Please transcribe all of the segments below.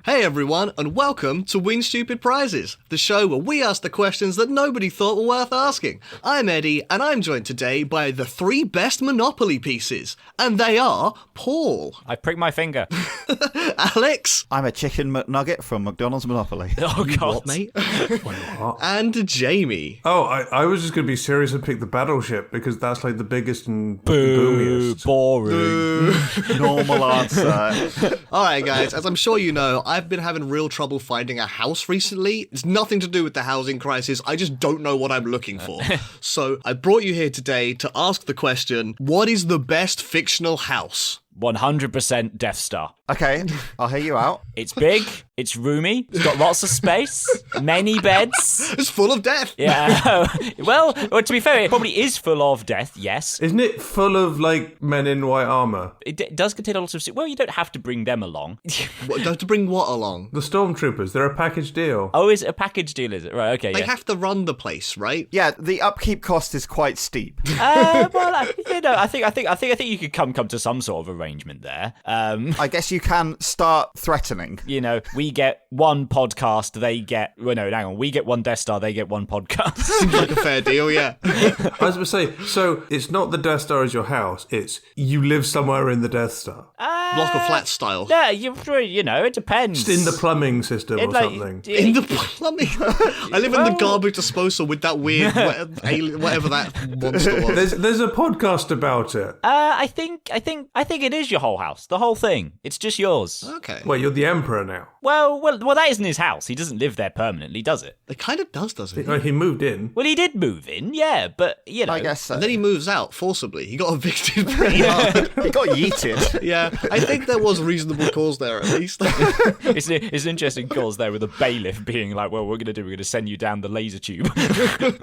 Hey everyone, and welcome to Win Stupid Prizes, the show where we ask the questions that nobody thought were worth asking. I'm Eddie, and I'm joined today by the 3 best Monopoly pieces, and they are Pwal. I pricked my finger. Alex. I'm a chicken McNugget from McDonald's Monopoly. Oh, God. What, mate? And Jamie. Oh, I was just going to be serious and pick the Battleship because that's like the biggest and Boo, boomiest. boring. Normal answer. Alright guys, as I'm sure you know, I've been having real trouble finding a house recently. It's nothing to do with the housing crisis, I just don't know what I'm looking for. So I brought you here today to ask the question, what is the best fictional house? 100% Death Star. Okay, I'll hear you out. It's big, it's roomy, it's got lots of space, many beds. It's full of death. Yeah. well, to be fair, it probably is full of death, yes. Isn't it full of like men in white armor? It does contain a lot of... Well, you don't have to bring them along. What, don't have to bring what along? The Stormtroopers, they're a package deal. Oh, is it a package deal, is it? Right, okay, They yeah. have to run the place, right? Yeah, the upkeep cost is quite steep. I think you could come to some sort of arrangement there. I guess you can start threatening. You know, we get one podcast, they get... Well, no, hang on. We get one Death Star, they get one podcast. Seems like a fair deal, yeah. I was going to say, so it's not the Death Star as your house, it's you live somewhere in the Death Star. Block of flats style. Yeah, you know, it depends. Just in the plumbing system or something. In the plumbing. I live in the garbage disposal with that weird whatever that monster was. There's a podcast about it. I think it is your whole house, the whole thing. It's just yours. Okay. Wait, you're the Emperor now. Well, that isn't his house. He doesn't live there permanently, does it? It kind of does, doesn't it? Oh, he moved in. Well, he did move in, yeah, but you know. I guess so. And then he moves out forcibly. He got evicted pretty hard. He got yeeted. Yeah, I think there was reasonable cause there at least. It's an interesting cause there with a bailiff being like, well, we're going to send you down the laser tube.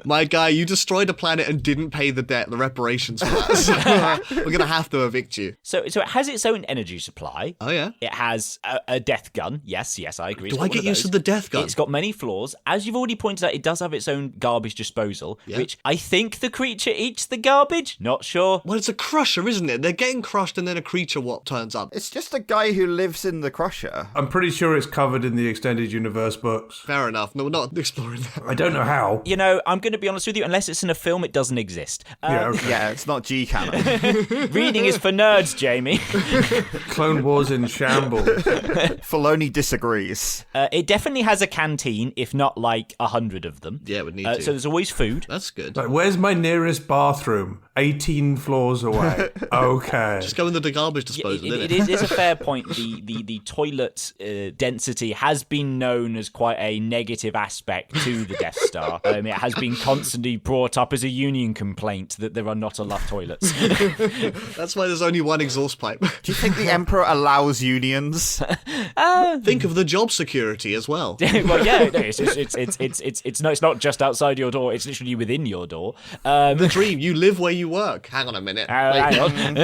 My guy, you destroyed a planet and didn't pay the debt, the reparations for that. So, we're going to have to evict you. So it has its own energy supply. Oh, yeah? It has a death gun. Yes, I agree. Do I get used to the death gun? It's got many flaws. As you've already pointed out, it does have its own garbage disposal, which I think the creature eats the garbage. Not sure. Well, it's a crusher, isn't it? They're getting crushed and then a creature turns up. It's just a guy who lives in the crusher. I'm pretty sure it's covered in the extended universe books. Fair enough. No, we're not exploring that. I don't know how. You know, I'm going to be honest with you, unless it's in a film, it doesn't exist. Yeah, okay. Yeah, it's not G-canon. Reading is for nerds, Jamie. Clone Wars in shambles. Filoni disagrees. It definitely has a canteen, if not like 100 of them. Yeah, it would need to. So there's always food. That's good. Like, where's my nearest bathroom? 18 floors away. Okay. Just go in the garbage disposal, It is a fair point. The toilet density has been known as quite a negative aspect to the Death Star. It has been constantly brought up as a union complaint that there are not enough toilets. That's why there's only one exhaust pipe. Do you think the Emperor allows unions? Think of the job security as well. Well, yeah, no, it's not just outside your door. It's literally within your door. The dream, you live where you work. Hang on a minute. Hang on.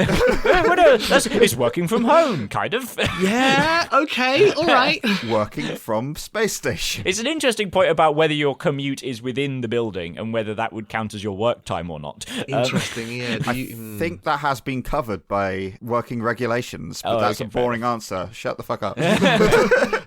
Well, no, it's working from home, kind of. Yeah, okay, all right. Working from space station. It's an interesting point about whether your commute is within the building and whether that would count as your work time or not. Interesting, yeah. I think that has been covered by working regulations, but that's okay, a boring answer. Shut the fuck up.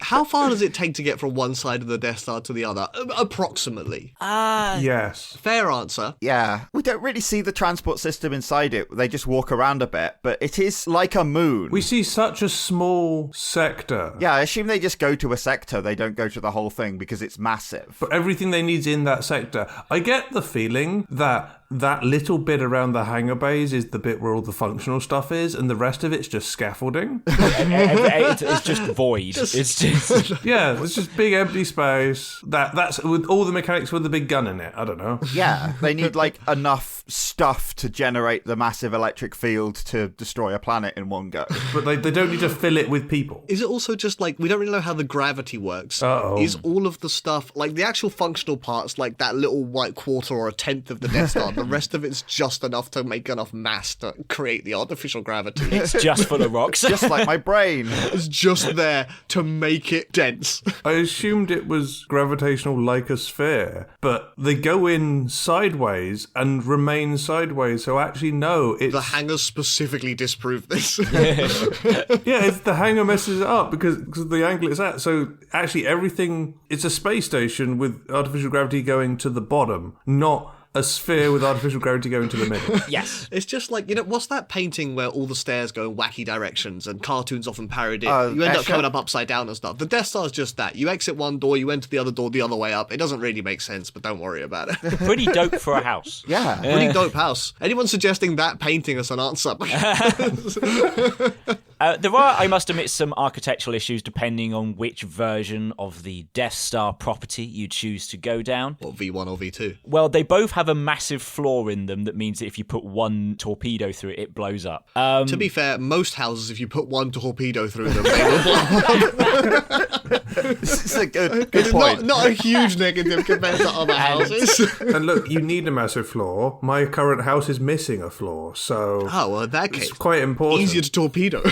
How far does it take to get from one side of the Death Star to the other? Approximately. Yes. Fair answer. Yeah. We don't really see the transport system inside it. They just walk around a bit, but it is like a moon. We see such a small sector. Yeah, I assume they just go to a sector. They don't go to the whole thing because it's massive. But everything they need's in that sector. I get the feeling that little bit around the hangar bays is the bit where all the functional stuff is, and the rest of it's just scaffolding. It's just void. It's just... Yeah, it's just big empty space. That's with all the mechanics with the big gun in it. I don't know. Yeah, they need like enough stuff to generate the massive electric field to destroy a planet in one go. But they don't need to fill it with people. Is it also just like, we don't really know how the gravity works. Uh-oh. Is all of the stuff, like the actual functional parts, like that little white quarter or a tenth of the Death Star, The rest of it's just enough to make enough mass to create the artificial gravity. It's just full of rocks. Just like my brain. It's just there to make it dense. I assumed it was gravitational like a sphere, but they go in sideways and remain sideways, so actually no, it's... The hangers specifically disproved this. Yeah, it's the hanger messes it up because of the angle it's at. So actually everything, it's a space station with artificial gravity going to the bottom, not a sphere with artificial gravity going to the middle. Yes. It's just like, what's that painting where all the stairs go in wacky directions and cartoons often parody it? You end up coming up upside down and stuff. The Death Star's just that. You exit one door, you enter the other door the other way up. It doesn't really make sense, but don't worry about it. Pretty dope for a house. Yeah. Pretty dope house. Anyone suggesting that painting as an answer? There are, I must admit, some architectural issues depending on which version of the Death Star property you choose to go down. Or V1 or V2? Well, they both have a massive flaw in them that means that if you put one torpedo through it, it blows up. To be fair, most houses, if you put one torpedo through them, they will blow up. This is a good It's point. not a huge negative compared to other houses. And look, you need a massive floor. My current house is missing a floor, so Oh, well, in that case, it's quite important. easier to torpedo.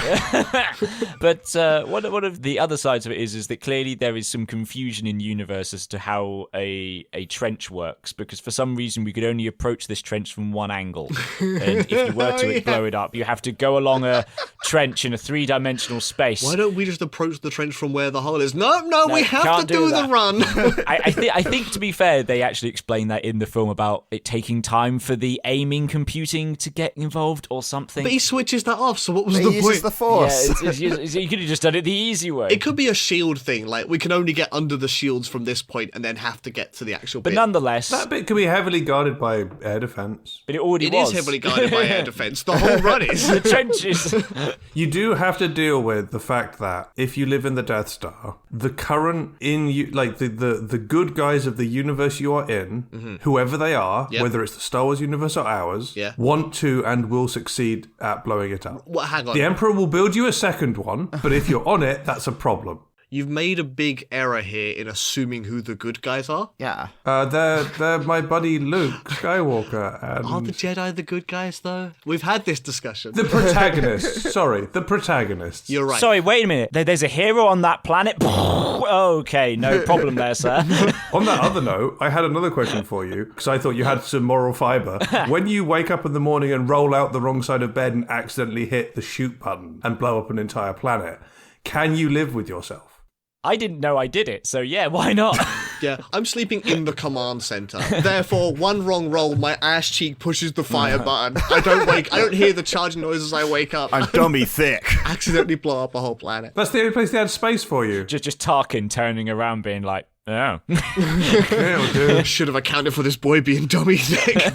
But one of the other sides of it is that clearly there is some confusion in universe as to how a trench works, because for some reason we could only approach this trench from one angle. And if you were to blow it up, you have to go along a trench in a three-dimensional space. Why don't we just approach the trench from where the hole is? No, we have to can't do do the that. run. I think, to be fair, they actually explain that in the film about it taking time for the aiming computing to get involved or something. But he switches that off, so what was He the uses point? the force. You could have just done it the easy way. It could be a shield thing, like we can only get under the shields from this point and then have to get to the actual but bit. nonetheless, That bit could be heavily guarded by air defense. but it already It was. is heavily guarded by air defense. The whole run is. The trenches. You do have to deal with the fact that if you live in the Death Star, the current the good guys of the universe you are in, whoever they are, Yep. whether it's the Star Wars universe or ours, Yeah. want to and will succeed at blowing it up. What, hang on. The Emperor will build you a second one, but if you're on it, that's a problem. You've made a big error here in assuming who the good guys are. Yeah. They're my buddy Luke Skywalker and Are the Jedi the good guys, though? We've had this discussion. the protagonists. Sorry, the protagonists. You're right. Sorry, wait a minute. There's a hero on that planet. Okay, no problem there, sir. On that other note, I had another question for you, because I thought you had some moral fibre. When you wake up in the morning and roll out the wrong side of bed and accidentally hit the shoot button and blow up an entire planet, can you live with yourself? I didn't know I did it, so yeah, why not? Yeah, I'm sleeping in the command center. Therefore, one wrong roll, my ass cheek pushes the fire button. I don't hear the charging noise as I wake up. I'm dummy thick. Accidentally blow up a whole planet. That's the only place they had space for you. just Tarkin turning around being like, oh. It'll do. Should have accounted for this boy being dummy thick.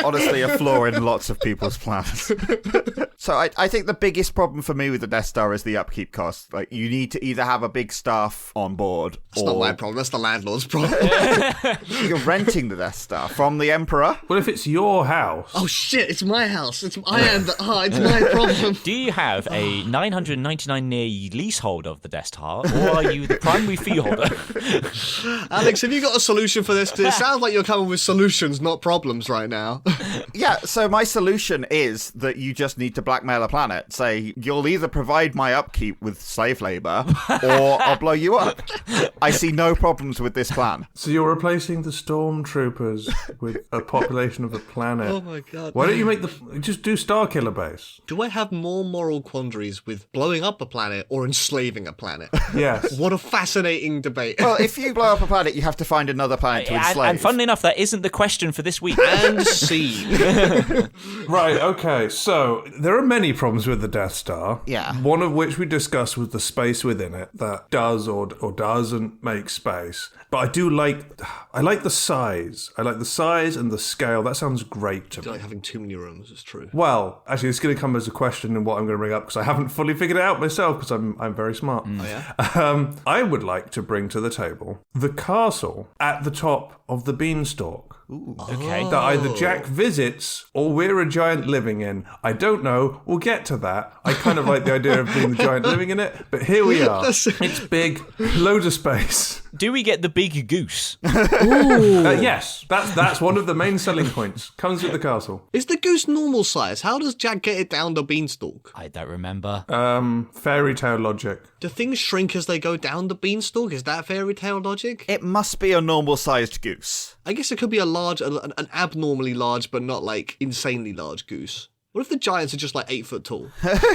Honestly, a flaw in lots of people's plans. So I think the biggest problem for me with the Death Star is the upkeep cost. Like, you need to either have a big staff on board, That's not my problem, that's the landlord's problem. you're renting the Death Star from the Emperor. Well, if it's your house, Oh shit, it's my house. It's my problem. Do you have a 999-year leasehold of the Death Star, or are you the primary freeholder? Alex, have you got a solution for this? 'Cause it sounds like you're coming with solutions, not problems right now. Yeah, so my solution is that you just need to blackmail a planet. Say, you'll either provide my upkeep with slave labor, or I'll blow you up. I see no problems with this plan. so you're replacing the stormtroopers with a population of a planet. Oh my god. Why don't you just do Starkiller Base? Do I have more moral quandaries with blowing up a planet or enslaving a planet? Yes. What a fascinating debate. Well, if you blow up a planet, you have to find another planet to enslave. And funnily enough, that isn't the question for this week. And scene. Right, okay, so there are many problems with the Death Star. Yeah. One of which we discussed was the space within it that does or doesn't make space. But I like the size. I like the size and the scale. That sounds great to me. Like having too many rooms, it's true. Well, actually, it's going to come as a question in what I'm going to bring up because I haven't fully figured it out myself because I'm very smart. Oh, yeah? I would like to bring to the table the castle at the top of the Beanstalk. Okay. that either Jack visits or we're a giant living in. I don't know. We'll get to that. I kind of like the idea of being the giant living in it, but here we are. It's big, loads of space. Do we get the big goose? Yes, that's one of the main selling points. Comes with the castle. Is the goose normal size? How does Jack get it down the beanstalk? I don't remember. Fairy tale logic. Do things shrink as they go down the beanstalk? Is that fairy tale logic? It must be a normal-sized goose. I guess it could be an abnormally large, but not like insanely large goose. What if the giants are just like 8 foot tall?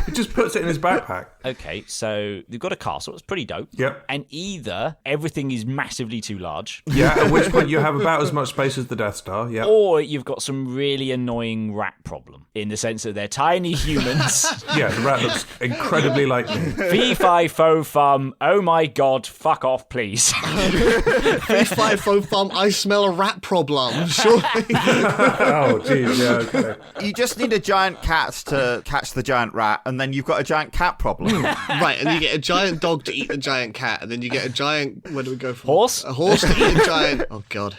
He just puts it in his backpack. Okay, so they've got a castle. It's pretty dope. Yep. And either everything is massively too large, Yeah, at which point you have about as much space as the Death Star. Yeah. or you've got some really annoying rat problem in the sense that they're tiny humans. Yeah, the rat looks incredibly like me. Fee, fi, fo, fum. Oh my god, fuck off, please. Fee, fi, fo, fum, I smell a rat problem, surely. Oh, geez, yeah, okay. You just need a giant cat to catch the giant rat, and then you've got a giant cat problem. Right, and you get a giant dog to eat the giant cat, and then you get a giant, where do we go from? Horse? A horse to eat a giant, oh god.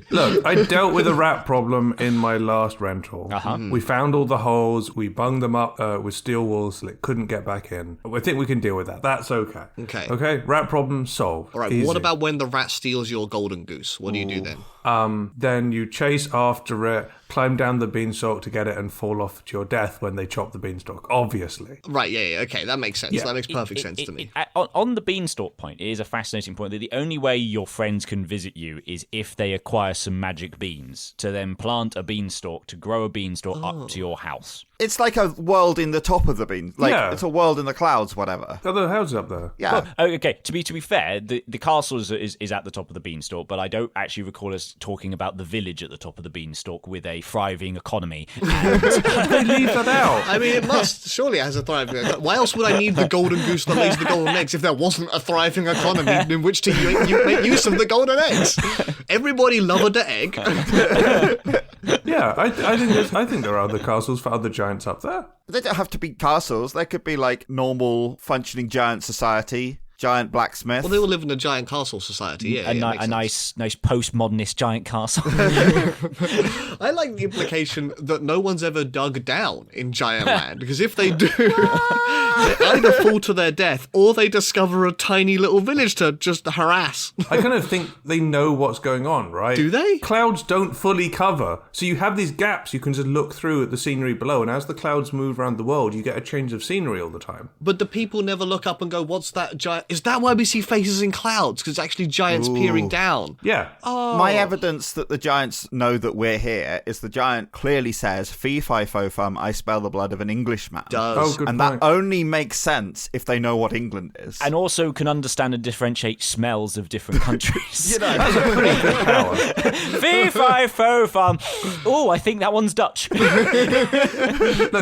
Look, I dealt with a rat problem in my last rental. We found all the holes, we bunged them up with steel walls so it couldn't get back in. I think we can deal with that. That's okay. Okay, rat problem solved. All right, Easy. what about when the rat steals your golden goose? What do you do then? Then you chase after it, climb down the beanstalk to get it, and fall off to your death when they chop the beanstalk, obviously. Right, yeah, okay, that makes sense. Yeah. That makes perfect sense to me. On the beanstalk point, it is a fascinating point that the only way your friends can visit you is if they acquire some magic beans to then plant a beanstalk to grow a beanstalk up to your house. It's like a world in the top of the bean. Like, Yeah. it's a world in the clouds, whatever. Are the houses up there? Yeah. Oh, okay, to be fair, the castle is at the top of the beanstalk, but I don't actually recall us talking about the village at the top of the beanstalk with a thriving economy. And They leave that out. I mean, it must. Surely it has a thriving. Why else would I need the golden goose that lays the golden eggs if there wasn't a thriving economy in which to you make use of the golden eggs? Everybody loved the egg. Yeah, I think there are other castles for other giants up there. They don't have to be castles. They could be like normal functioning giant society, giant blacksmith. Well, they all live in a giant castle society. Yeah, a nice postmodernist giant castle. I like the implication that no one's ever dug down in Giant Land, because if they do, they either fall to their death or they discover a tiny little village to just harass. I kind of think they know what's going on, right? Do they? Clouds don't fully cover, so you have these gaps you can just look through at the scenery below, and as the clouds move around the world, you get a change of scenery all the time. But the people never look up and go, what's that giant? Is that why we see faces in clouds? Because it's actually giants peering down. Yeah. My evidence that the giants know that we're here is the giant clearly says, fee, fi, fo, fum, I smell the blood of an Englishman. Does. Oh, good And point. that only makes sense if they know what England is. And also can understand and differentiate smells of different countries. That's a pretty good power. Fee, fi, fo, fum. Oh, I think that one's Dutch. Look,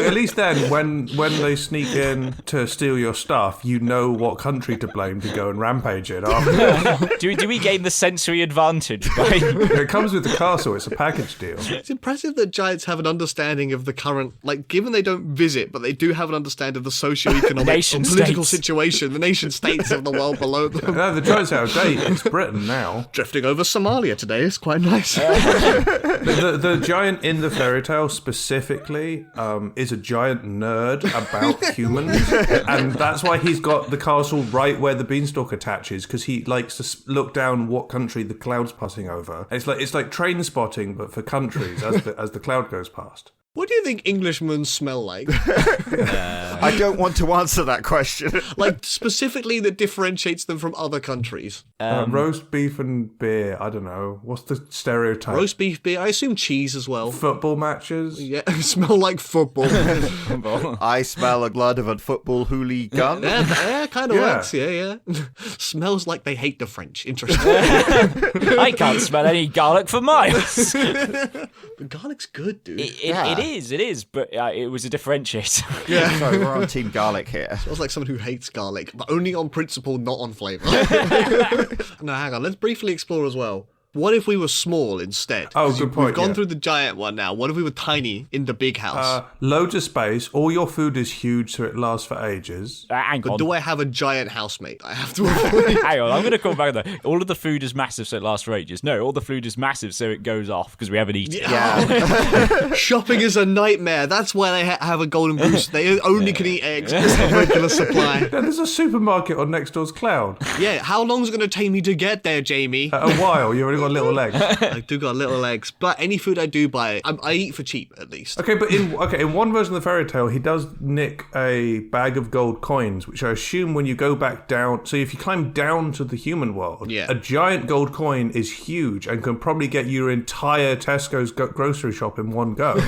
at least then, when they sneak in to steal your stuff, you know what country to blame to go and rampage it after. do we gain the sensory advantage by... It comes with the castle, it's a package deal. It's impressive that giants have an understanding of the current, like, given they don't visit, but they do have an understanding of the socio-economic Nation political states. situation, the nation states of the world below them. No, the giants out of date, it's Britain now. Drifting over Somalia today is quite nice. The giant in the fairy tale specifically is a giant nerd about humans, and that's why he's got the castle right where the beanstalk attaches, because he likes to look down what country the cloud's passing over. It's like train spotting, but for countries as the cloud goes past. What do you think Englishmen smell like? I don't want to answer that question. Like, specifically that differentiates them from other countries. Roast beef and beer. I don't know. What's the stereotype? Roast beef, beer, I assume cheese as well. Football matches. Yeah, smell like football. I smell a blood of a football hooligan. Yeah, kind of Yeah. works. Yeah. Smells like they hate the French. Interesting. I can't smell any garlic for miles. But garlic's good, dude. It is, but it was a differentiator. Yeah. Sorry, we're on Team Garlic here. Smells like someone who hates garlic, but only on principle, not on flavour. No, hang on. Let's briefly explore as well. What if we were small instead? Oh, 'Cause good point, We've gone yeah. through the giant one now. What if we were tiny in the big house? Loads of space. All your food is huge, so it lasts for ages. Hang But on. do I have a giant housemate I have to avoid? Hang on, I'm going to come back to that. All of the food is massive, so it lasts for ages. No, all the food is massive, so it goes off because we haven't eaten it. Yeah. Shopping is a nightmare. That's why they have a golden goose. They only can eat eggs. It's a regular supply. Yeah, there's a supermarket on next door's cloud. Yeah, how long is it going to take me to get there, Jamie? A while. You already got little legs. I do got little legs, but any food I do buy, I eat for cheap at least. Okay, but in one version of the fairy tale, he does nick a bag of gold coins, which I assume when you go back down. So if you climb down to the human world, Yeah. a giant gold coin is huge and can probably get your entire Tesco's grocery shop in one go.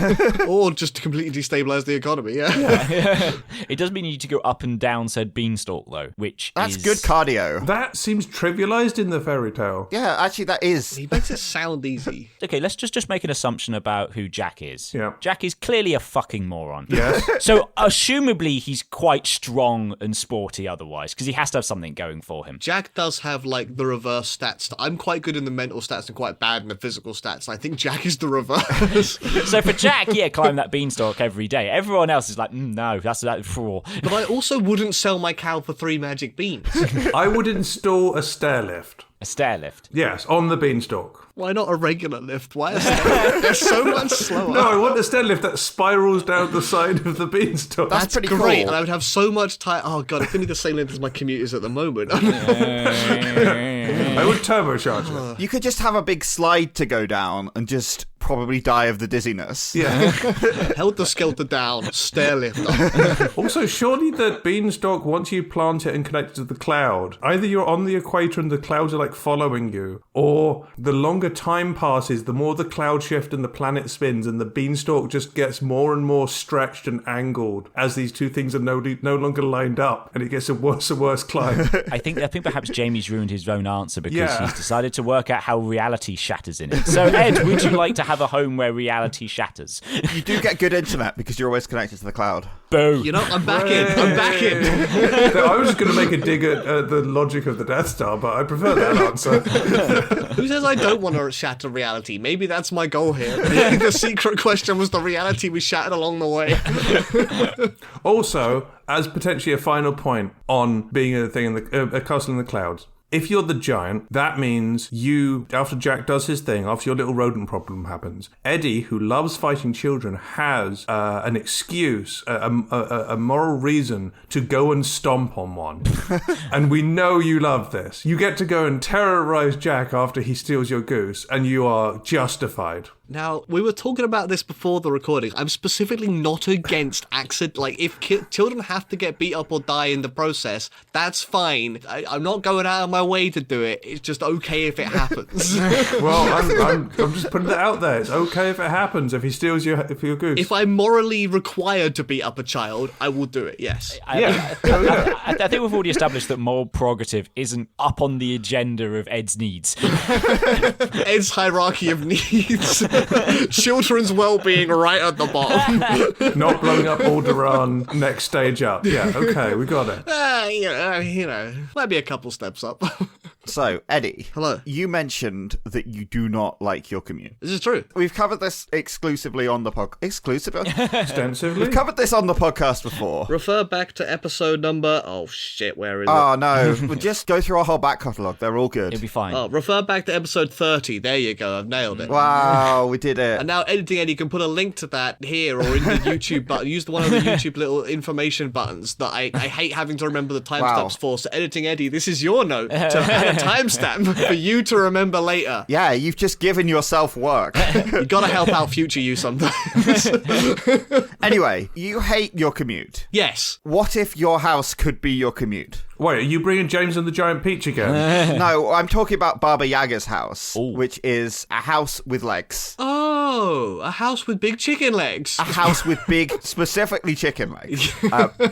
Or just to completely destabilize the economy, yeah. It does mean you need to go up and down said beanstalk, though, which That's is... good cardio. That seems trivialized in the fairy tale. Yeah, actually, that is. He makes it sound easy. Okay, let's just make an assumption about who Jack is. Yeah. Jack is clearly a fucking moron. Yes. So, assumably, he's quite strong and sporty otherwise, because he has to have something going for him. Jack does have like the reverse stats. I'm quite good in the mental stats and quite bad in the physical stats. I think Jack is the reverse. So for Jack, yeah, climb that beanstalk every day. Everyone else is like, no, that's that fraud. But I also wouldn't sell my cow for 3 magic beans. I would install a stair lift. A stair lift. Yes, on the beanstalk. Why not a regular lift? Why a stair? They're so much slower. No, I want a stair lift that spirals down the side of the beanstalk. That's pretty great, cool. and I would have so much time. Oh god, it's only the same length as my commute is at the moment. I would turbocharge it. You could just have a big slide to go down and just probably die of the dizziness. Yeah. Helter skelter down, stair lift up. Also, surely the beanstalk, once you plant it and connect it to the cloud, either you're on the equator and the clouds are like following you, or the longer time passes, the more the cloud shift and the planet spins, and the beanstalk just gets more and more stretched and angled as these two things are no longer lined up, and it gets a worse and worse climb. I think perhaps Jamie's ruined his own answer because Yeah. he's decided to work out how reality shatters in it. So, Ed, would you like to have a home where reality shatters? You do get good internet because you're always connected to the cloud. Boom. You know, I'm back in. I'm back in. I was just going to make a dig at the logic of the Death Star, but I prefer that answer. Who says I don't want to shatter reality? Maybe that's my goal here. Maybe the secret question was the reality we shattered along the way. Also, as potentially a final point on being a thing in a castle in the clouds. If you're the giant, that means you, after Jack does his thing, after your little rodent problem happens, Eddie, who loves fighting children, has an excuse, a moral reason to go and stomp on one. And we know you love this. You get to go and terrorize Jack after he steals your goose, and you are justified. Now, we were talking about this before the recording. I'm specifically not against accident. Like, if children have to get beat up or die in the process, that's fine. I'm not going out of my way to do it. It's just okay if it happens. Well, I'm just putting that out there. It's okay if it happens, if he steals your goose. If I'm morally required to beat up a child, I will do it, yes. I think we've already established that moral prerogative isn't up on the agenda of Ed's needs. Ed's hierarchy of needs. Children's well-being right at the bottom. Not blowing up Alderaan, next stage up. Yeah, okay, we got it. You know, might be a couple steps up. So, Eddie. Hello. You mentioned that you do not like your commute. This is true. We've covered this exclusively on the podcast. Exclusively? Extensively. We've covered this on the podcast before. Refer back to episode number... Oh, shit, where is it? Oh, no. We'll just go through our whole back catalogue. They're all good. It'll be fine. Oh, refer back to episode 30. There you go. I've nailed it. Wow, we did it. And now Editing Eddie can put a link to that here or in the YouTube button. Use one of the YouTube little information buttons that I hate having to remember the timestamps Wow. for. So Editing Eddie, this is your note to add a timestamp for you to remember later. Yeah, you've just given yourself work. You gotta help out future you sometimes. Anyway, you hate your commute. Yes. What if your house could be your commute? Wait, are you bringing James and the Giant Peach again? No, I'm talking about Baba Yaga's house, Ooh. which is a house with legs. Oh, a house with big chicken legs. A house with big, specifically chicken legs.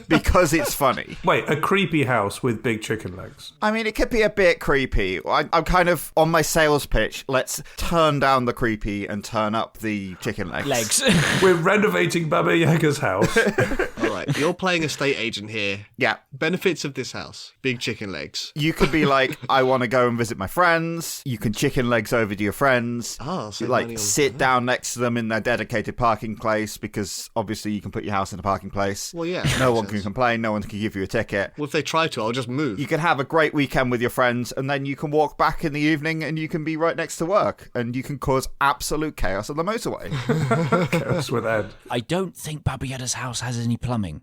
Because it's funny. Wait, a creepy house with big chicken legs. I mean, it could be a bit creepy. I'm kind of on my sales pitch. Let's turn down the creepy and turn up the chicken legs. Legs. We're renovating Baba Yaga's house. All right, you're playing estate agent here. Yeah. Benefits of this house. Big chicken legs. You could be like, I want to go and visit my friends. You can chicken legs over to your friends. Oh, so You like sit down next to them in their dedicated parking place, because obviously you can put your house in a parking place. Well, yeah. No one can complain. No one can give you a ticket. Well, if they try to, I'll just move. You can have a great weekend with your friends, and then you can walk back in the evening and you can be right next to work, and you can cause absolute chaos on the motorway. Chaos with Ed. I don't think Baba Yaga's house has any plumbing.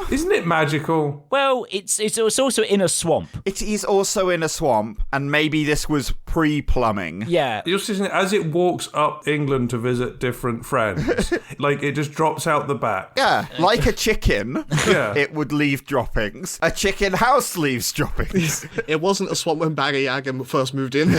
Isn't it magical? Well, it's also in a swamp. It is also in a swamp, and maybe this was pre-plumbing. Yeah. You're just as it walks up England to visit different friends, like it just drops out the back. Yeah, like a chicken, Yeah. it would leave droppings. A chicken house leaves droppings. It wasn't a swamp when Baba Yaga first moved in.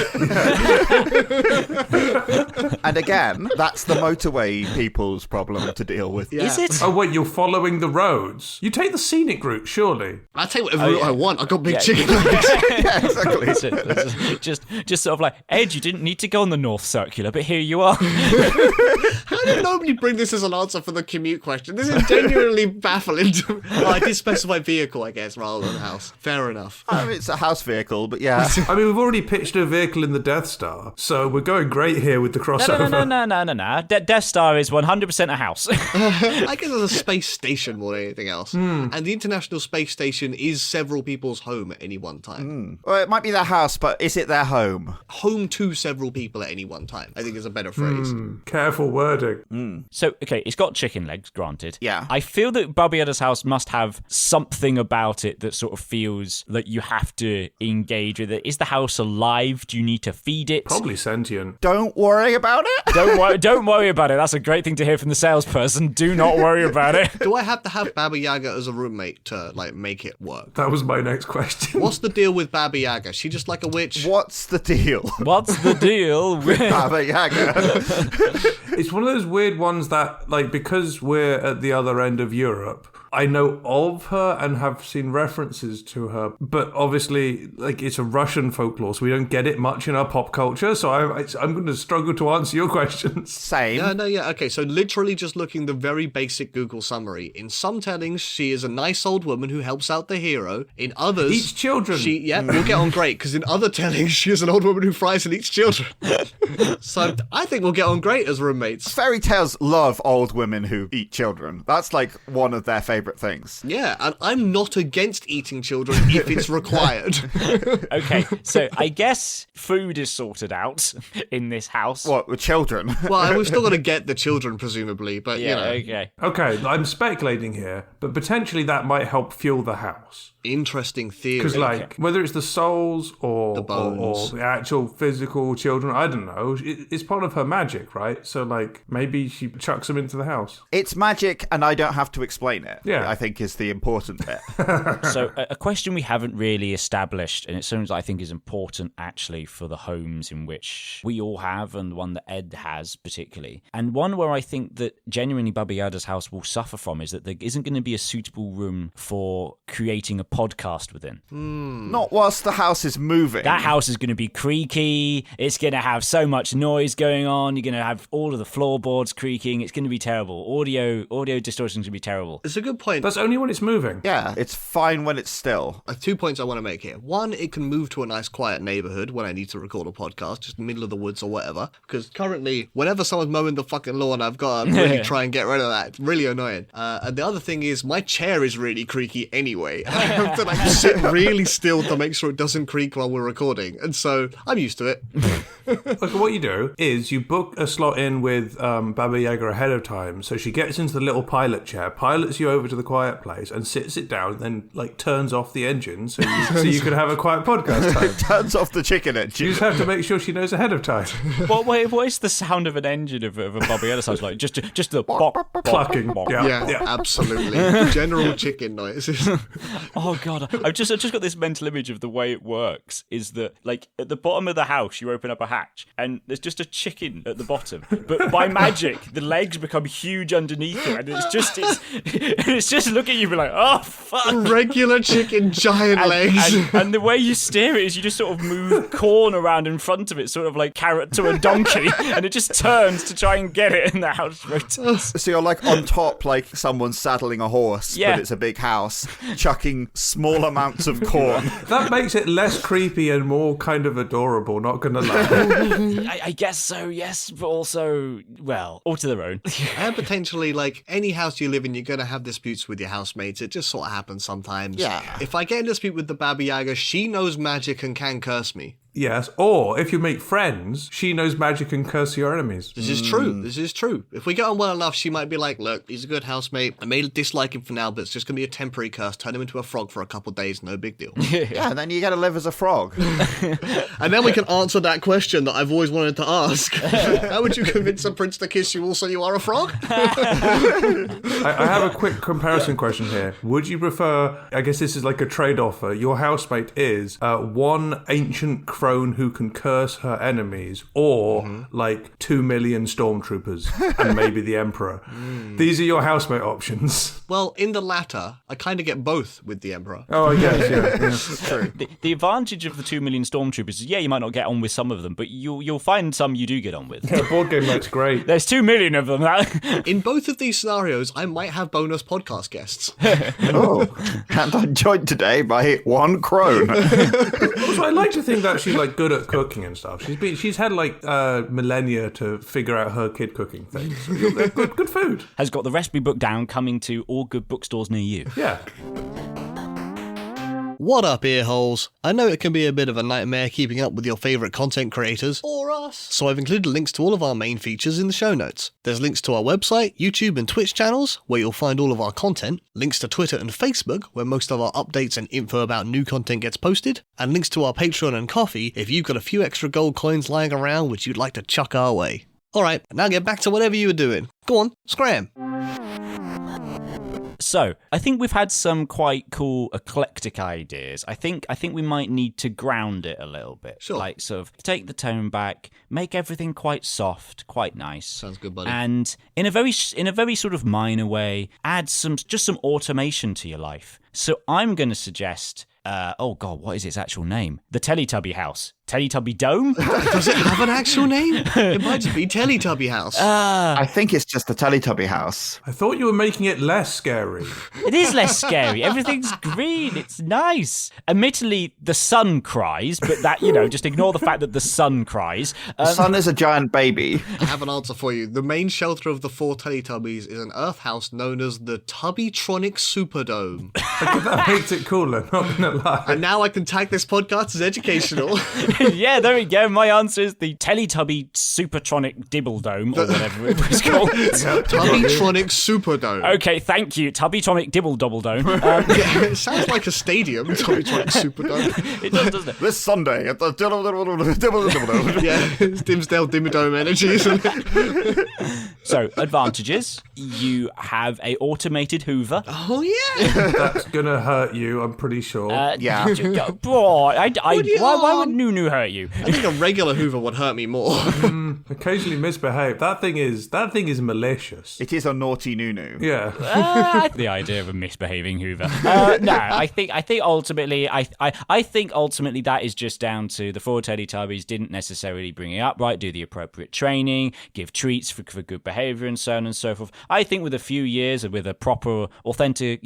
And again, that's the motorway people's problem to deal with. Yeah. Is it? Oh wait, you're following the roads. You take the scenic route, surely. I take whatever route I want. I've got big chicken legs. Yeah, exactly. That's it. Just sort of like, Ed, you didn't need to go on the North Circular, but here you are. How did nobody bring this as an answer for the commute question? This is genuinely baffling to me. Oh, I did specify vehicle, I guess, rather than house. Fair enough. I mean, it's a house vehicle, but yeah. I mean, we've already pitched a vehicle in the Death Star, so we're going great here with the crossover. No. Death Star is 100% a house. I guess it's a space station more than anything else. And the International Space Station is several people's home at any one time. Well, it might be their house, but is it their home? Home to several people at any one time, I think is a better phrase. Careful wording. So, okay, it's got chicken legs, granted. Yeah. I feel that Baba Yaga's house must have something about it that sort of feels that you have to engage with it. Is the house alive? Do you need to feed it? Probably sentient. Don't worry about it. Don't worry about it. That's a great thing to hear from the salesperson. Do not worry about it. Do I have to have Baba Yaga as a roommate to, like, make it work? That was my next question. What's the deal with Baba Yaga? She just like a witch? What's the deal? What's the deal with... Baba Yaga. It's one of those weird ones that, like, because we're at the other end of Europe, I know of her and have seen references to her, but obviously, like, it's a Russian folklore, so we don't get it much in our pop culture, so I'm going to struggle to answer your questions. Same. Okay, so literally just looking the very basic Google summary. In some tellings, she is a nice old woman who helps out the hero. In others... Eats children. We'll get on great, because in other tellings, she is an old woman who fries and eats children. So I think we'll get on great as roommates. Fairy tales love old women who eat children. That's like one of their favourite things. Yeah, and I'm not against eating children if it's required. Okay, so I guess food is sorted out in this house. What, with children? Well, we've still got to get the children, presumably, but, Yeah, you know. okay. Okay, I'm speculating here, but potentially that might help fuel the house. Interesting theory. Because, like, whether it's the souls or The bones. or the actual physical children, I don't know. It's part of her magic, right? So, like, maybe she chucks them into the house. It's magic, and I don't have to explain it. Yeah. I think is the important bit. So a question we haven't really established, and it's something that I think is important actually for the homes in which we all have, and the one that Ed has particularly, and one where I think that genuinely Baba Yaga's house will suffer from is that there isn't going to be a suitable room for creating a podcast within. Not whilst the house is moving. That house is going to be creaky. It's going to have so much noise going on. You're going to have all of the floorboards creaking. It's going to be terrible. Audio distortion is going to be terrible. It's a good point. That's only when it's moving. Yeah, it's fine when it's still. 2 points I want to make here. One, it can move to a nice quiet neighborhood when I need to record a podcast, just middle of the woods or whatever. Because currently, whenever someone's mowing the fucking lawn, I've got to really try and get rid of that. It's really annoying. And the other thing is, my chair is really creaky anyway. I have to like sit really still to make sure it doesn't creak while we're recording. And so I'm used to it. Look, what you do is you book a slot in with Baba Yaga ahead of time, so she gets into the little pilot chair, pilots you over to the quiet place, and sits it down, and then like turns off the engine so you can have a quiet podcast time. Turns off the chicken engine. You just have to make sure she knows ahead of time. What is the sound of an engine of a Baba Yaga sounds like? Just the bop, bop, Clucking. bop. Yeah, absolutely. General chicken noises. Oh god, I've just got this mental image of the way it works. Is that like at the bottom of the house, you open up a hatch and there's just a chicken at the bottom, but by magic the legs become huge underneath it, and it's it's just looking at you, be like, oh fuck. Regular chicken, giant legs. And the way you steer it is you just sort of move corn around in front of it, sort of like carrot to a donkey, and it just turns to try and get it, and the house rotates. So you're like on top, like someone's saddling a horse, but it's a big house, chucking small amounts of corn. That makes it less creepy and more kind of adorable, not gonna lie. I guess so, yes, but also, well, all to their own. And potentially, like, any house you live in, you're going to have disputes with your housemates. It just sort of happens sometimes. Yeah. If I get in a dispute with the Baba Yaga, she knows magic and can curse me. Yes, or if you make friends, she knows magic and curse your enemies. This is true. This is true. If we get on well enough, she might be like, look, he's a good housemate. I may dislike him for now, but it's just going to be a temporary curse. Turn him into a frog for a couple of days. No big deal. Yeah, and then you get to live as a frog. And then we can answer that question that I've always wanted to ask. How would you convince a prince to kiss you also you are a frog? I have a quick comparison question here. Would you prefer, I guess this is like a trade-off, your housemate is one ancient crone who can curse her enemies, or like 2 million stormtroopers and maybe the Emperor. These are your housemate options. Well, in the latter, I kind of get both with the Emperor. Oh, I guess, yeah. That's true. The advantage of the 2 million stormtroopers is, yeah, you might not get on with some of them, but you'll find some you do get on with. The board game looks great. There's 2 million of them. In both of these scenarios, I might have bonus podcast guests. Oh, and I'm joined today by one crone. Also, I like to think that she's like good at cooking and stuff. She's had like millennia to figure out her kid cooking things. Good food. Has got the recipe book down, coming to all good bookstores near you. Yeah. What up, earholes? I know it can be a bit of a nightmare keeping up with your favourite content creators, or us, so I've included links to all of our main features in the show notes. There's links to our website, YouTube and Twitch channels, where you'll find all of our content, links to Twitter and Facebook, where most of our updates and info about new content gets posted, and links to our Patreon and Coffee if you've got a few extra gold coins lying around which you'd like to chuck our way. Alright, now get back to whatever you were doing. Go on, scram! So, I think we've had some quite cool eclectic ideas. I think we might need to ground it a little bit. Sure. Like, sort of take the tone back, make everything quite soft, quite nice. Sounds good, buddy. And in a very sort of minor way, add some automation to your life. So I'm going to suggest, oh god, what is its actual name? The Teletubby House. Teletubby Dome? Does it have an actual name? It might just be Teletubby House. I think it's just the Teletubby house. I thought you were making it less scary. It is less scary. Everything's green. It's nice. Admittedly, the sun cries, but that, just ignore the fact that the sun cries. The sun is a giant baby. I have an answer for you. The main shelter of the 4 Teletubbies is an Earth house known as the Tubbytronic Superdome. That makes it cooler, not gonna lie. And now I can tag this podcast as educational. Yeah, there we go. My answer is the Teletubby Supertronic Dibble Dome, or whatever it was called. Tubbytronic Superdome. Okay, thank you. Tubbytronic Dibble Double Dome. Yeah, it sounds like a stadium, Tubbytronic Superdome. It does, doesn't it? This Sunday at the Yeah, it's Dimsdale Dimmadome energy, isn't it? So, advantages. You have a automated Hoover. Oh, yeah. That's gonna hurt you, I'm pretty sure. Yeah. Boy, why would Nunu hurt you? I think a regular Hoover would hurt me more. Occasionally misbehave. That thing is malicious. It is a naughty Nunu. Yeah. The idea of a misbehaving Hoover. No, I think ultimately, I think ultimately that is just down to the 4 Teletubbies didn't necessarily bring it up right, do the appropriate training, give treats for good behaviour, and so on and so forth. I think with a few years and with a proper, authentic,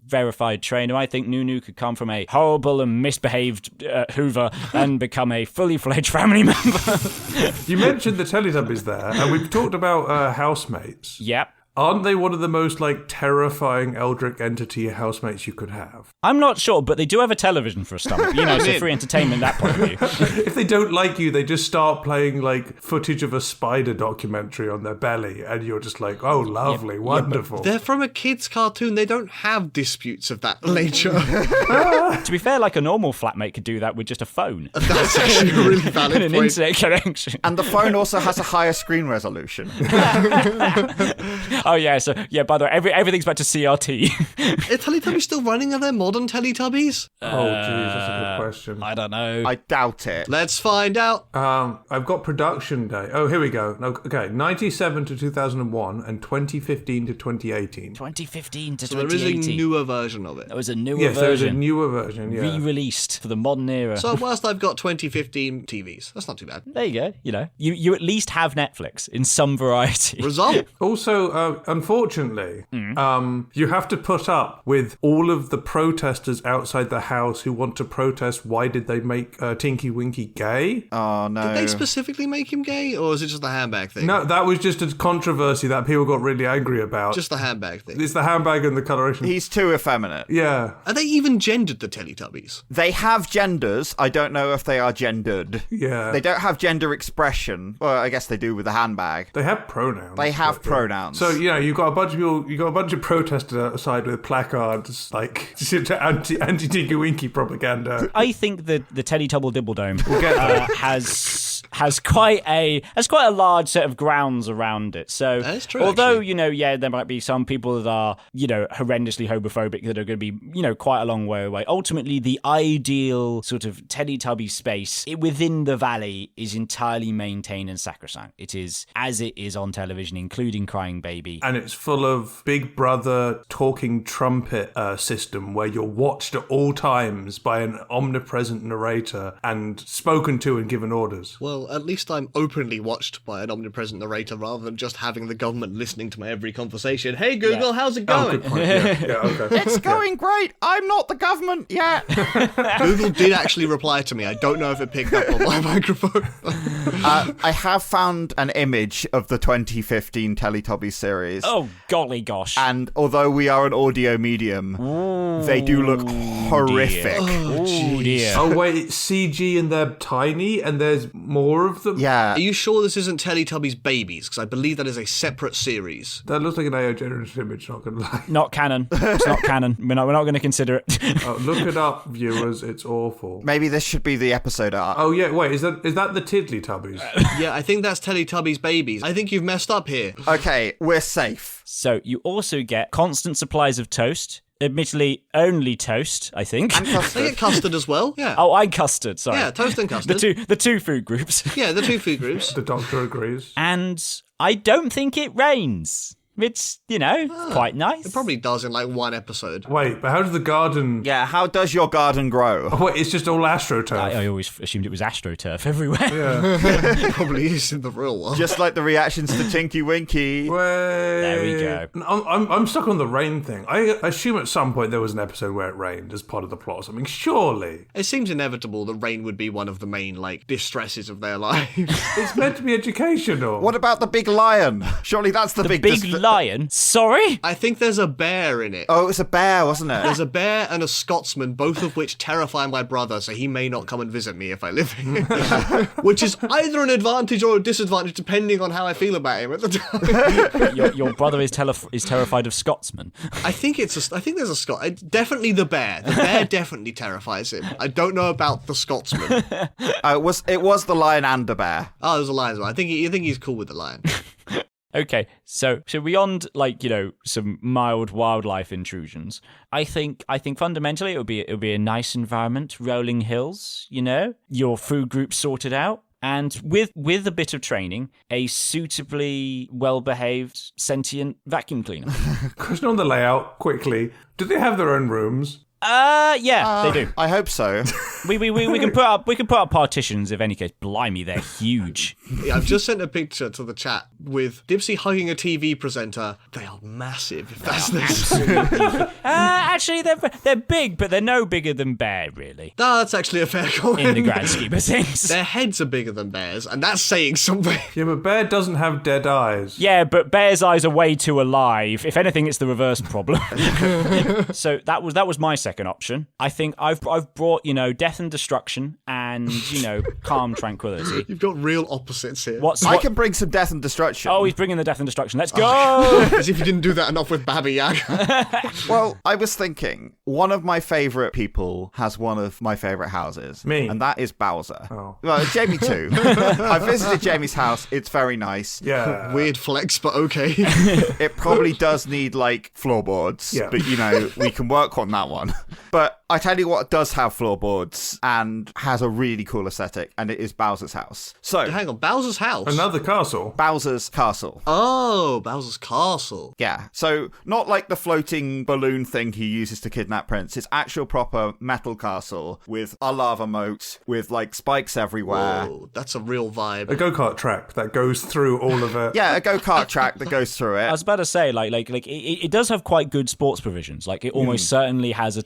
verified trainer, I think Nunu could come from a horrible and misbehaved Hoover and become a fully fledged family member. You mentioned the Teletubbies there, and we've talked about housemates. Yep. Aren't they one of the most terrifying Eldritch entity housemates you could have? I'm not sure, but they do have a television for a start. So free entertainment that point of view. If they don't like you, they just start playing footage of a spider documentary on their belly, and you're just like, oh, lovely, wonderful. They're from a kid's cartoon. They don't have disputes of that nature. To be fair, a normal flatmate could do that with just a phone. That's actually a really valid and an point. internet connection. And the phone also has a higher screen resolution. Oh yeah, so yeah. By the way, everything's back to CRT. Are Teletubbies still running? Are there modern Teletubbies? Oh, geez, that's a good question. I don't know. I doubt it. Let's find out. I've got production day. Oh, here we go. Okay, 97 to 2001 and 2015 to 2018. 2015 to So there 2018. is a newer version of it. There was a newer Yes, there's a version. newer version, yeah. Re-released for the modern era. So whilst I've got 2015 TVs, that's not too bad. there you go. You know, you at least have Netflix in some variety. Result. Also, unfortunately, you have to put up with all of the protesters outside the house who want to protest why did they make Tinky Winky gay. Oh, no. Did they specifically make him gay, or is it just the handbag thing? No, that was just a controversy that people got really angry about. Just the handbag thing. It's the handbag and the coloration. He's too effeminate. Yeah. Are they even gendered, the Teletubbies? They have genders. I don't know if they are gendered. Yeah. They don't have gender expression. Well, I guess they do with the handbag. They have pronouns. They have but, yeah. pronouns. So, you know, you've got a bunch of people, you've got a bunch of protesters outside with placards, like, anti-Tinky Winky propaganda. I think that the Teletubble Dibbledome get there. has quite a large set of grounds around it. So That's true, although actually. you know, yeah, there might be some people that are, you know, horrendously homophobic that are going to be, you know, quite a long way away. Ultimately, the ideal sort of Teletubby space within the valley is entirely maintained and sacrosanct. It is as it is on television, including Crying Baby. And it's full of Big Brother talking trumpet system where you're watched at all times by an omnipresent narrator and spoken to and given orders. Well, at least I'm openly watched by an omnipresent narrator rather than just having the government listening to my every conversation. Hey, Google, how's it Oh, going? good point. Yeah, okay. it's going great. I'm not the government yet. Google did actually reply to me. I don't know if it picked up on my microphone. I have found an image of the 2015 Teletubbies series. Oh, golly gosh. And although we are an audio medium, they do look horrific. Oh, dear. Oh, wait, it's CG and they're tiny and there's more of them? Yeah. Are you sure this isn't Teletubbies Babies? Because I believe that is a separate series. That looks like an AO generated image, not gonna lie. Not canon. It's not canon. We're not going to consider it. Oh, look it up, viewers, it's awful. Maybe this should be the episode art. Oh yeah, wait, is that the Tiddly-Tubbies? Yeah, I think that's Teletubbies Babies. I think you've messed up here. Okay, we're safe. So you also get constant supplies of toast. Admittedly, only toast, I think. And They custard. get custard as well. Yeah. Oh, and custard, sorry. Yeah, toast and custard. The two food groups. Yeah, the two food groups. The doctor agrees. And I don't think it rains. It's, you know, quite nice. It probably does in like one episode. Wait, but how does the garden... Yeah, how does your garden grow? Oh, wait, it's just all AstroTurf. I always assumed it was AstroTurf everywhere. Yeah. Probably is in the real one. Just like the reactions to Tinky Winky. There we go. I'm stuck on the rain thing. I assume at some point there was an episode where it rained as part of the plot or something. Surely. It seems inevitable that rain would be one of the main, like, distresses of their lives. It's meant to be educational. What about the big lion? Surely that's the Big big... lion? Sorry? I think there's a bear in it. Oh, it was a bear, wasn't it? There's a bear and a Scotsman, both of which terrify my brother, so he may not come and visit me if I live here. Which is either an advantage or a disadvantage, depending on how I feel about him at the time. Your brother is terrified of Scotsmen. I think there's a Scot. Definitely the bear. The bear definitely terrifies him. I don't know about the Scotsman. It was the lion and the bear. Oh, there's a lion as well. I think he's cool with the lion. Okay, so beyond, like, you know, some mild wildlife intrusions, I think fundamentally it would be a nice environment, rolling hills, you know, your food group sorted out, and with a bit of training, a suitably well-behaved sentient vacuum cleaner. Question on the layout, quickly. Do they have their own rooms? Yeah, they do. I hope so. We can put up partitions if any case. Blimey, they're huge. Yeah, I've just sent a picture to the chat with Dipsy hugging a TV presenter. They are massive, if that's necessary. Actually, they're big, but they're no bigger than Bear, really, No, that's actually a fair comment. in the grand scheme of things. Their heads are bigger than bears, and that's saying something. Yeah, but Bear doesn't have dead eyes. Yeah, but Bear's eyes are way too alive. If anything, it's the reverse problem. So that was my second option. I think I've brought, you know, death and destruction and, calm tranquility. You've got real opposites here. I can bring some death and destruction. Oh, he's bringing the death and destruction. Let's go! As if you didn't do that enough with Baba Yaga. Well, I was thinking, one of my favourite people has one of my favourite houses. Me. And that is Bowser. Oh. Well, Jamie too. I visited Jamie's house. It's very nice. Yeah. Weird flex, but okay. It probably does need, floorboards. Yeah. But, we can work on that one. But I tell you what does have floorboards and has a really cool aesthetic, and it is Bowser's house. So, Hang on, Bowser's house? Another castle. Bowser's castle. Oh, Bowser's castle. Yeah, so not like the floating balloon thing he uses to kidnap Prince. It's actual proper metal castle with a lava moat, with spikes everywhere. Whoa, that's a real vibe. A go-kart track that goes through all of it. Yeah, a go-kart track that goes through I it. was about to say, it does have quite good sports provisions. It almost certainly has a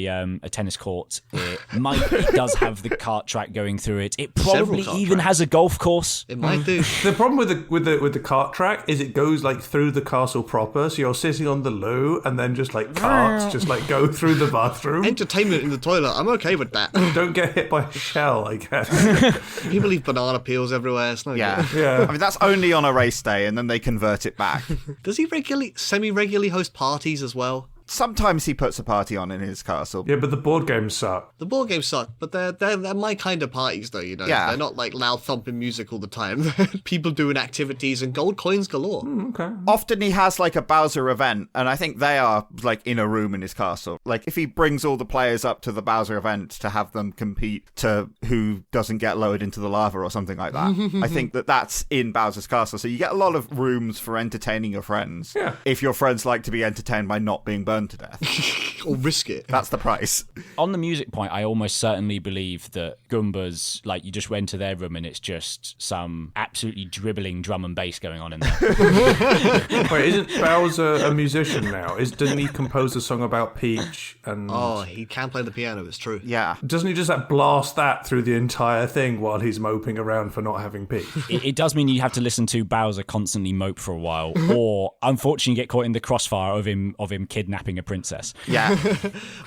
a tennis court. It does have the kart track going through it. It probably Several kart even tracks. has a golf course. It might do. The problem with the kart track is it goes through the castle proper, so you're sitting on the loo and then just carts just go through the bathroom. Entertainment in the toilet. I'm okay with that. Don't get hit by a shell, I guess. People leave banana peels everywhere. It's no Yeah. good. Yeah. I mean, that's only on a race day, and then they convert it back. Does he semi-regularly host parties as well? Sometimes he puts a party on in his castle. Yeah, but the board games suck. The board games suck, but they're my kind of parties, though. Yeah. They're not loud thumping music all the time. People doing activities and gold coins galore. Okay. Often he has a Bowser event, and I think they are in a room in his castle. If he brings all the players up to the Bowser event to have them compete to who doesn't get lowered into the lava or something like that, I think that's in Bowser's castle. So you get a lot of rooms for entertaining your friends. Yeah. If your friends like to be entertained by not being burned to death. Or risk it. That's the price. On the music point, I almost certainly believe that Goombas, you just went to their room and it's just some absolutely dribbling drum and bass going on in there. Wait, isn't Bowser a musician now? Doesn't he compose a song about Peach? And Oh, he can play the piano, it's true. Yeah. doesn't he just blast that through the entire thing while he's moping around for not having Peach? It does mean you have to listen to Bowser constantly mope for a while, or unfortunately get caught in the crossfire of him kidnapping a princess. Yeah.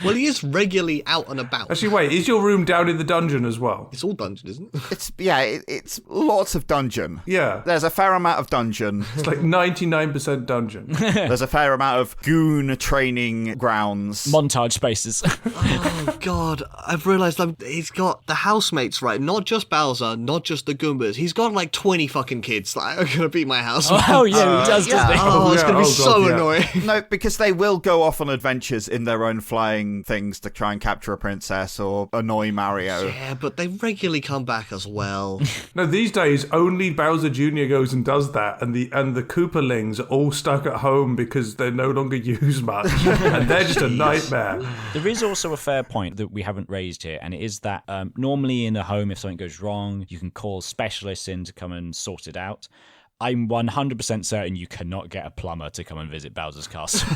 Well, he is regularly out and about. Actually, wait, is your room down in the dungeon as well? It's all dungeon, isn't it? It's lots of dungeon. Yeah. There's a fair amount of dungeon. It's 99% dungeon. There's a fair amount of goon training grounds. Montage spaces. Oh, God. I've realised he's got the housemates, right? Not just Bowser, not just the Goombas. He's got 20 fucking kids that are going to beat my house. Oh, yeah, he does, doesn't he? Oh, it's yeah. going to be Oh, God, so yeah. annoying. No, because they will go off on adventures in their own flying things to try and capture a princess or annoy Mario. Yeah, but they regularly come back as well. No, these days only Bowser Jr. goes and does that, and the Koopalings are all stuck at home because they're no longer used much, and they're just a nightmare. There is also a fair point that we haven't raised here, and it is that normally in a home, if something goes wrong, you can call specialists in to come and sort it out. I'm 100% certain you cannot get a plumber to come and visit Bowser's castle.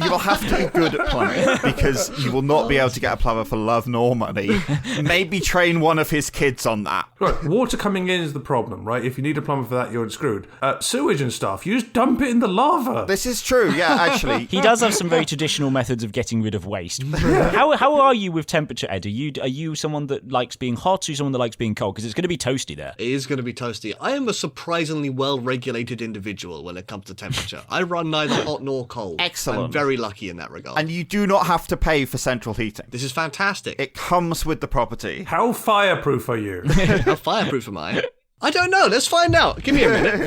You will have to be good at plumbing because you will not be able to get a plumber for love nor money. Maybe train one of his kids on that. Right, water coming in is the problem, right? If you need a plumber for that, you're screwed. Sewage and stuff, you just dump it in the lava. This is true, yeah, actually. He does have some very traditional methods of getting rid of waste. How are you with temperature, Ed? Are you someone that likes being hot, or are you someone that likes being cold? Because it's going to be toasty there. It is going to be toasty. I am a surprisingly well-regulated individual when it comes to temperature. I run neither hot nor cold. Excellent. I'm very lucky in that regard. And you do not have to pay for central heating. This is fantastic. It comes with the property. How fireproof are you? How fireproof am I? I don't know. Let's find out. Give me a minute.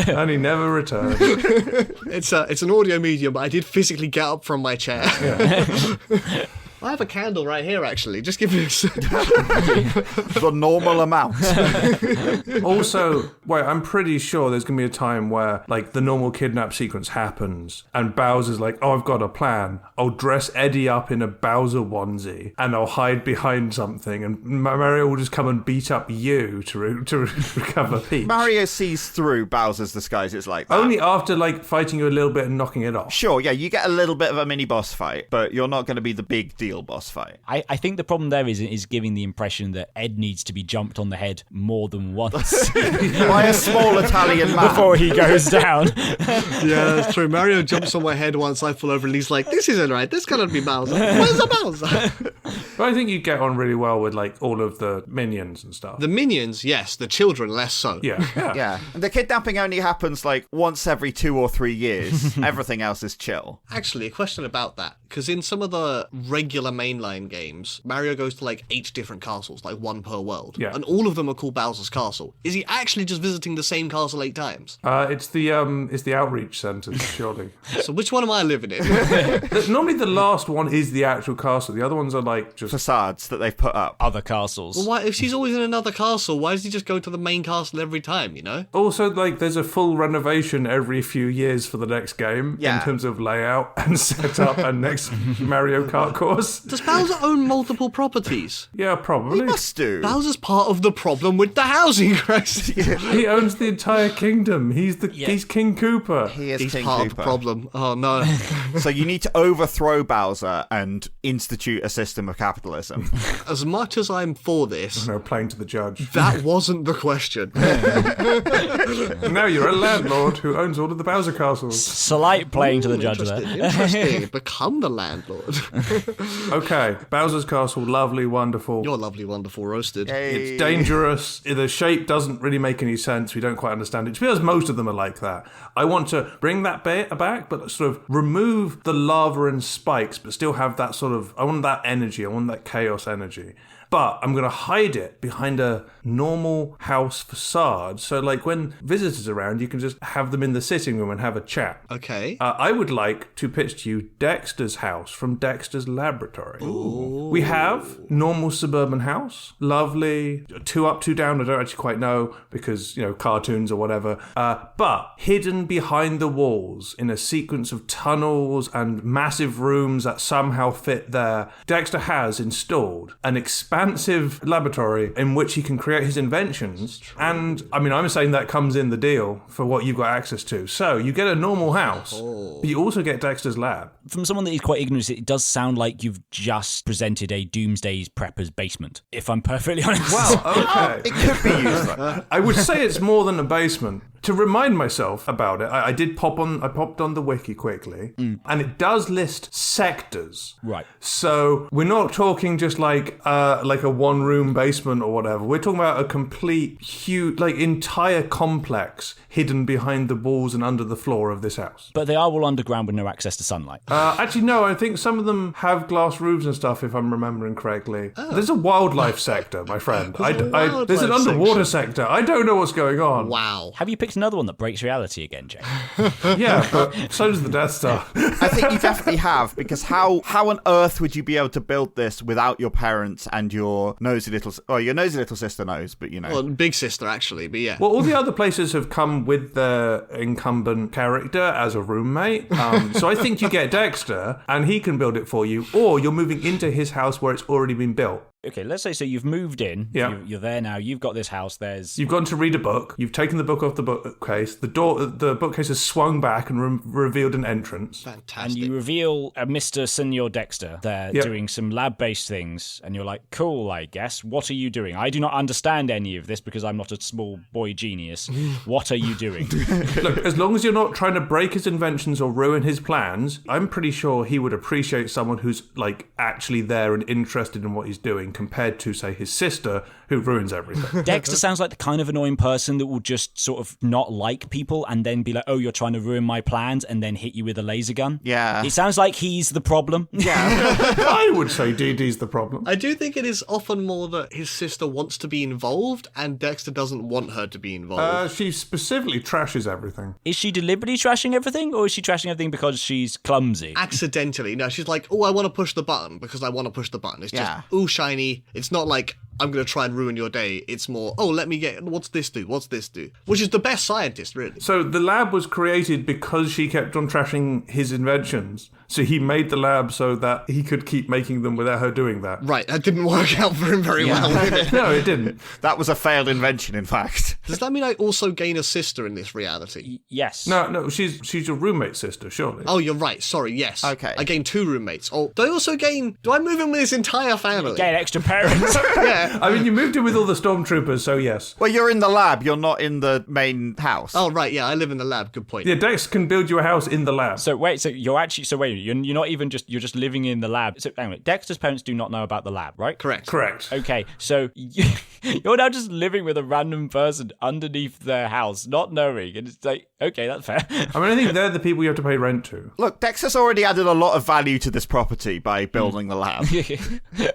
And he never returned. It's an audio medium, but I did physically get up from my chair. Yeah. I have a candle right here, actually. Just give me a The normal amount. Also, wait, I'm pretty sure there's going to be a time where, the normal kidnap sequence happens, and Bowser's like, oh, I've got a plan. I'll dress Eddie up in a Bowser onesie, and I'll hide behind something, and Mario will just come and beat up you to recover Peach. Mario sees through Bowser's disguises like that. Only after, fighting you a little bit and knocking it off. Sure, yeah, you get a little bit of a mini boss fight, but you're not going to be the big deal real boss fight. I think the problem there is giving the impression that Ed needs to be jumped on the head more than once By a small Italian man. before he goes down. Yeah, that's true. Mario jumps on my head once, I fall over, and he's like, this isn't right. This cannot be Bowser. Where's the Bowser? But I think you get on really well with like all of the minions and stuff. The minions, yes. The children, less so. Yeah. Yeah. And the kidnapping only happens like once every 2 or 3 years. Everything else is chill. Actually, a question about that. Because in some of the regular mainline games, Mario goes to like 8 different castles, like one per world. Yeah. And all of them are called Bowser's Castle. Is he actually just visiting the same castle 8 times? It's the outreach centre, surely. So which one am I living in? Normally the last one is the actual castle. The other ones are like just Facades that they've put up. Other castles. Well, why, if she's always in another castle, why does he just go to the main castle every time, you know? Also, like, there's a full renovation every few years for the next game in Yeah. terms of layout and setup and next Mario Kart course. Does Bowser own multiple properties? Yeah, probably. Must do. Bowser's part of the problem with the housing crisis. He owns the entire kingdom. He's King Koopa. He is He's King part of Koopa. the problem. Oh, no. So you need to overthrow Bowser and institute a system of capitalism. As much as I'm for this, No, playing to the judge. that wasn't the question. Now you're a landlord who owns all of the Bowser castles. Slight playing to the judge there. Interesting. Become the landlord. Okay, Bowser's castle, lovely, wonderful. You're lovely, wonderful, roasted. It's dangerous. The shape doesn't really make any sense. We don't quite understand it. To be honest, most of them are like that. I want to bring that bit back, but sort of remove the lava and spikes, but still have that sort of... I want that energy. I want that chaos energy. But I'm going to hide it behind a normal house facade. So, like, when visitors are around, you can just have them in the sitting room and have a chat. Okay. I would like to pitch to you Dexter's house from Dexter's laboratory. Ooh. We have normal suburban house, lovely, 2 up, 2 down. I don't actually quite know because, you know, cartoons or whatever. But hidden behind the walls in a sequence of tunnels and massive rooms that somehow fit there, Dexter has installed an expansive laboratory in which he can create his inventions. And I mean, I'm saying that comes in the deal for what you've got access to. So you get a normal house, but you also get Dexter's lab. From someone that is quite ignorant, it does sound like you've just presented a Doomsday Prepper's basement, if I'm perfectly honest. Well, okay. It could be used like that. I would say it's more than a basement. To remind myself about it, I popped on the wiki quickly, and it does list sectors. Right. So we're not talking just like a 1-room basement or whatever. We're talking about a complete, huge, like entire complex hidden behind the walls and under the floor of this house. But they are all underground with no access to sunlight. Actually, no, I think some of them have glass roofs and stuff, if I'm remembering correctly. There's a wildlife sector, my friend. There's an underwater sector. I don't know what's going on. Wow. Have you picked another one that breaks reality again, Jay? Yeah, but so does the Death Star. I think you definitely have, because how on earth would you be able to build this without your parents and your nosy little sister knows, but you know. Well, big sister, actually, but yeah. Well, all the other places have come with their incumbent character as a roommate. So I think you get Dexter, and he can build it for you, or you're moving into his house where it's already been built. Okay, let's say so you've moved in. Yeah. You're there now. You've got this house. You've gone to read a book. You've taken the book off the bookcase. The bookcase has swung back and revealed an entrance. Fantastic. And you reveal a Mr. Senor Dexter there doing some lab-based things, and you're like, cool, I guess. What are you doing? I do not understand any of this because I'm not a small boy genius. What are you doing? Look, as long as you're not trying to break his inventions or ruin his plans, I'm pretty sure he would appreciate someone who's like actually there and interested in what he's doing, compared to, say, his sister, who ruins everything. Dexter sounds like the kind of annoying person that will just sort of not like people and then be like, oh, you're trying to ruin my plans, and then hit you with a laser gun. Yeah. It sounds like he's the problem. Yeah. I would say DD's the problem. I do think it is often more that his sister wants to be involved and Dexter doesn't want her to be involved. She specifically trashes everything. Is she deliberately trashing everything, or is she trashing everything because she's clumsy? Accidentally. No, she's like, oh, I want to push the button because I want to push the button. It's just, ooh, shiny. It's not like, I'm going to try and ruin your day. It's more, oh, let me get, what's this do? What's this do? Which is the best scientist, really. So the lab was created because she kept on trashing his inventions. So he made the lab so that he could keep making them without her doing that. Right, that didn't work out for him very well, did it? No, it didn't. That was a failed invention, in fact. Does that mean I also gain a sister in this reality? Yes. No, she's your roommate's sister, surely. Oh, you're right. Sorry, yes. Okay. I gain 2 roommates. Oh, do I move in with this entire family? Get extra parents. Yeah. I mean, you moved in with all the stormtroopers, so yes. Well, you're in the lab. You're not in the main house. Oh, right, yeah, I live in the lab. Good point. Yeah, Dex can build you a house in the lab. So you're not even you're just living in the lab. So anyway, Dexter's parents do not know about the lab, right? Correct. Okay, so you're now just living with a random person underneath their house, not knowing, and it's like, okay, that's fair. I mean, I think they're the people you have to pay rent to. Look, Dexter's already added a lot of value to this property by building the lab.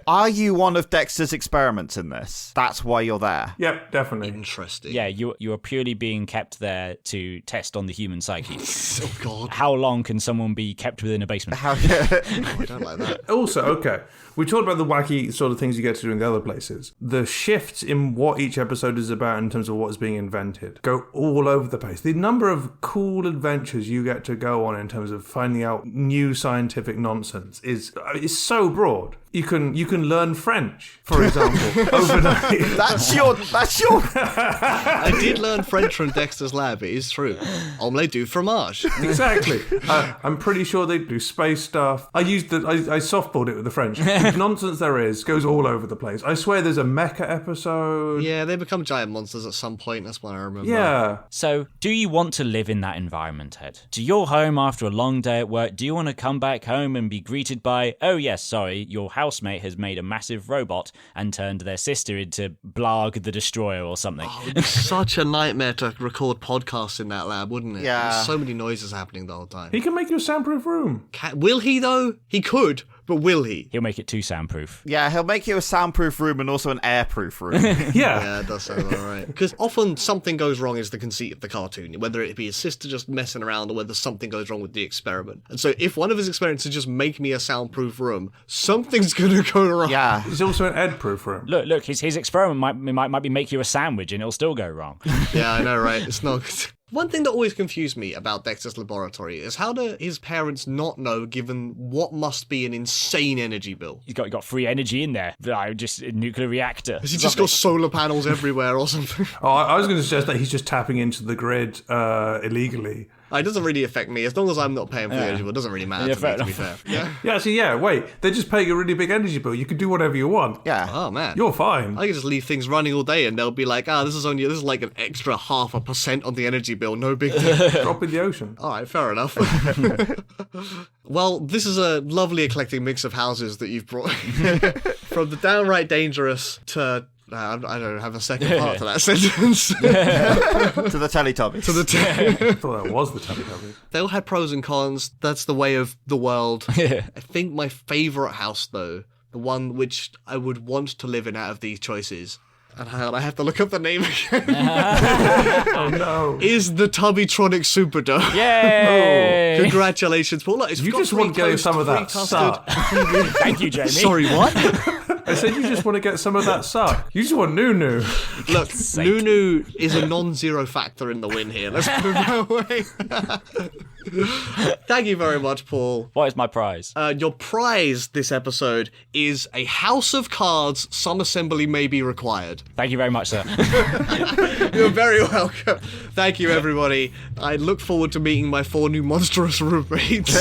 Are you one of Dexter's experiments in this? That's why you're there. Yep, definitely. Interesting. Yeah, you are purely being kept there to test on the human psyche. Oh, God. How long can someone be kept within a basement? Oh, I don't like that. Also, okay, we talked about the wacky sort of things you get to do in the other places. The shifts in what each episode is about in terms of what's being invented go all over the place. The number of cool adventures you get to go on in terms of finding out new scientific nonsense is so broad. You can learn French, for example, overnight. That's your. I did learn French from Dexter's lab. It is true. Omelette du fromage. Exactly. I'm pretty sure they do space stuff. I softballed it with the French. The nonsense there is goes all over the place. I swear there's a mecha episode. Yeah, they become giant monsters at some point. That's what I remember. Yeah. So, do you want to live in that environment, Ed? Do you're home after a long day at work? Do you want to come back home and be greeted by, oh yes, sorry, your housemate has made a massive robot and turned their sister into Blarg the Destroyer or something? Oh, it'd be such a nightmare to record podcasts in that lab, wouldn't it? Yeah. There's so many noises happening the whole time. He can make you a soundproof room. Will he, though? He could, but will he? He'll make it too soundproof. Yeah, he'll make you a soundproof room and also an airproof room. Yeah. Yeah, it does sound alright. Because often something goes wrong is the conceit of the cartoon, whether it be his sister just messing around or whether something goes wrong with the experiment. And so if one of his experiments is just make me a soundproof room, something's gonna go wrong. Yeah. It's also an Ed-proof room. Look, his experiment might be make you a sandwich and it'll still go wrong. Yeah, I know, right? It's not good. One thing that always confused me about Dexter's laboratory is how do his parents not know, given what must be an insane energy bill? He's got free energy in there. Just a nuclear reactor. Has he just got solar panels everywhere or something? Oh, I was going to suggest that he's just tapping into the grid illegally. It doesn't really affect me. As long as I'm not paying for the energy bill, it doesn't really matter to be fair. Yeah. Yeah, so wait, they're just paying a really big energy bill. You can do whatever you want. Yeah. Oh, man. You're fine. I can just leave things running all day and they'll be like, this is like an extra 0.5% on the energy bill. No big deal. Drop in the ocean. All right, fair enough. Well, this is a lovely eclectic mix of houses that you've brought. From the downright dangerous to... I don't have a second part to that sentence. To the Teletubbies. I thought that was the Teletubbies. They all had pros and cons. That's the way of the world. I think my favourite house, though, the one which I would want to live in out of these choices, and hang on, I have to look up the name again. Oh no! Is the Tubbytronic Superdome. Yay! Congratulations, Paul. Look, You just want to get some of that suck. Thank you, Jamie. Sorry, what? I said you just want to get some of that suck. You just want Nunu. Look, Nunu is a non-zero factor in the win here. Let's put it that way. Thank you very much, Paul. What is my prize? Your prize this episode is a house of cards. Some assembly may be required. Thank you very much, sir. You're very welcome. Thank you, everybody. I look forward to meeting my 4 new monstrous roommates.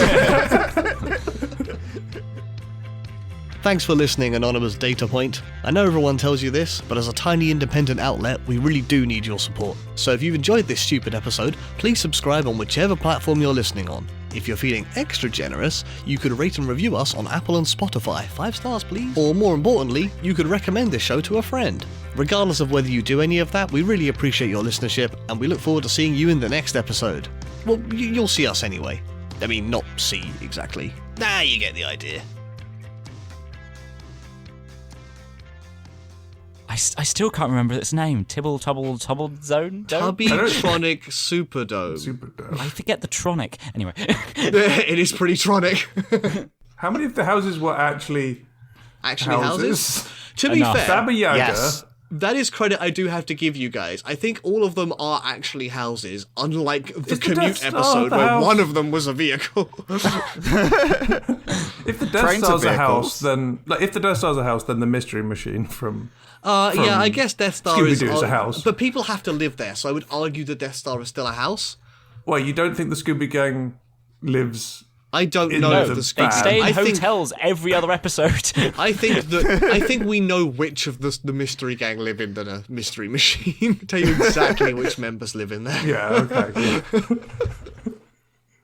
Thanks for listening, Anonymous Data Point. I know everyone tells you this, but as a tiny independent outlet, we really do need your support. So if you've enjoyed this stupid episode, please subscribe on whichever platform you're listening on. If you're feeling extra generous, you could rate and review us on Apple and Spotify. 5 stars, please. Or more importantly, you could recommend this show to a friend. Regardless of whether you do any of that, we really appreciate your listenership, and we look forward to seeing you in the next episode. Well, you'll see us anyway. I mean, not see, exactly. You get the idea. I still can't remember its name. Tubble Zone? Tubbytronic Superdome. Superdome. I forget the tronic. Anyway. It is pretty tronic. How many of the houses were actually Actually, houses? To be Enough. fair, Baba Yaga. Yes. that is credit I do have to give you guys. I think all of them are actually houses, unlike the the commute Death Star episode the where house? one of them was a vehicle. If the Death Trains are Star's a vehicles. house, then if the Death Star's a house, then the Mystery Machine from Yeah, I guess Death Star is Scooby-Doo is a house. But people have to live there, so I would argue the Death Star is still a house. Well, you don't think the Scooby Gang lives? I don't In know no, if the they They Scooby. stay in I think hotels every other episode. I think we know which of the Mystery Gang live in the Mystery Machine. Tell you exactly which members live in there. Yeah, okay.